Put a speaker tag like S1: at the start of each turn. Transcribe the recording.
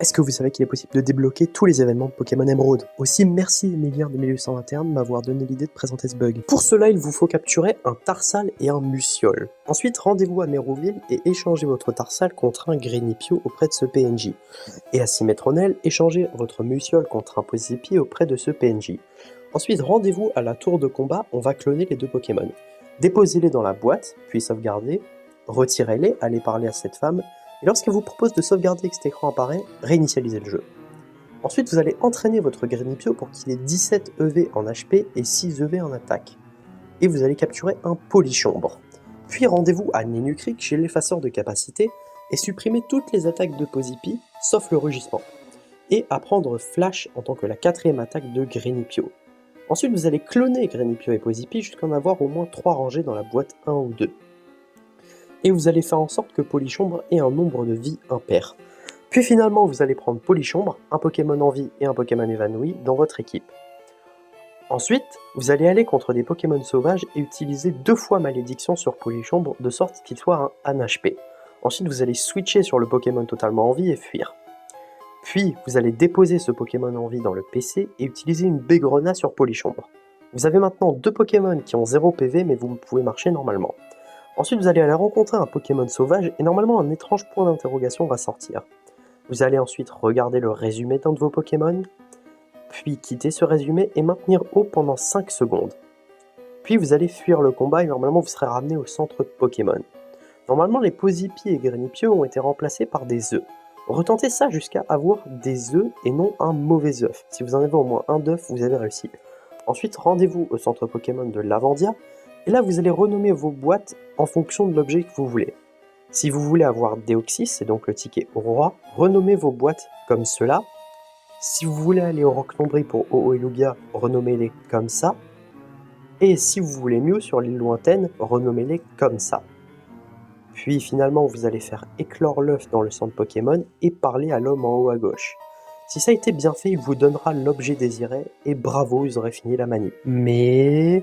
S1: Est-ce que vous savez qu'il est possible de débloquer tous les événements de Pokémon Emeraude? Aussi, merci Emilien de 1821 de m'avoir donné l'idée de présenter ce bug. Pour cela, il vous faut capturer un Tarsal et un Muciole. Ensuite, rendez-vous à Méroville et échangez votre Tarsal contre un Grenipio auprès de ce PNJ. Et à Symmetronel, échangez votre Muciole contre un Posipi auprès de ce PNJ. Ensuite, rendez-vous à la tour de combat, on va cloner les deux Pokémon. Déposez-les dans la boîte, puis sauvegardez, retirez-les, allez parler à cette femme, et lorsqu'elle vous propose de sauvegarder et que cet écran apparaît, réinitialisez le jeu. Ensuite, vous allez entraîner votre Grenipio pour qu'il ait 17 EV en HP et 6 EV en attaque. Et vous allez capturer un Polychombre. Puis rendez-vous à Nenukrik chez l'effaceur de capacité et supprimez toutes les attaques de Posipi, sauf le rugissement. Et apprendre Flash en tant que la 4ème attaque de Grenipio. Ensuite, vous allez cloner Grenipio et Posipi jusqu'à en avoir au moins 3 rangées dans la boîte 1 ou 2. Et vous allez faire en sorte que Polychombre ait un nombre de vie impair. Puis finalement, vous allez prendre Polychombre, un Pokémon en vie et un Pokémon évanoui dans votre équipe. Ensuite, vous allez aller contre des Pokémon sauvages et utiliser 2 fois Malédiction sur Polychombre de sorte qu'il soit un HP. Ensuite, vous allez switcher sur le Pokémon totalement en vie et fuir. Puis, vous allez déposer ce Pokémon en vie dans le PC et utiliser une Bégrenat sur Polychombre. Vous avez maintenant 2 Pokémon qui ont 0 PV mais vous pouvez marcher normalement. Ensuite, vous allez aller rencontrer un Pokémon sauvage et normalement un étrange point d'interrogation va sortir. Vous allez ensuite regarder le résumé d'un de vos Pokémon, puis quitter ce résumé et maintenir haut pendant 5 secondes. Puis vous allez fuir le combat et normalement vous serez ramené au centre Pokémon. Normalement les Posipi et Grenipio ont été remplacés par des œufs. Retentez ça jusqu'à avoir des œufs et non un mauvais œuf. Si vous en avez au moins un d'œuf, vous avez réussi. Ensuite, rendez-vous au centre Pokémon de Lavandia, et là vous allez renommer vos boîtes en fonction de l'objet que vous voulez. Si vous voulez avoir Deoxys, c'est donc le ticket Aurora, renommez vos boîtes comme cela. Si vous voulez aller au Roc Nombri pour Ho-Oh et Lugia, renommez-les comme ça. Et si vous voulez Mew sur l'île lointaine, renommez-les comme ça. Puis finalement, vous allez faire éclore l'œuf dans le centre Pokémon et parler à l'homme en haut à gauche. Si ça a été bien fait, il vous donnera l'objet désiré et bravo, vous aurez fini la manip. Mais...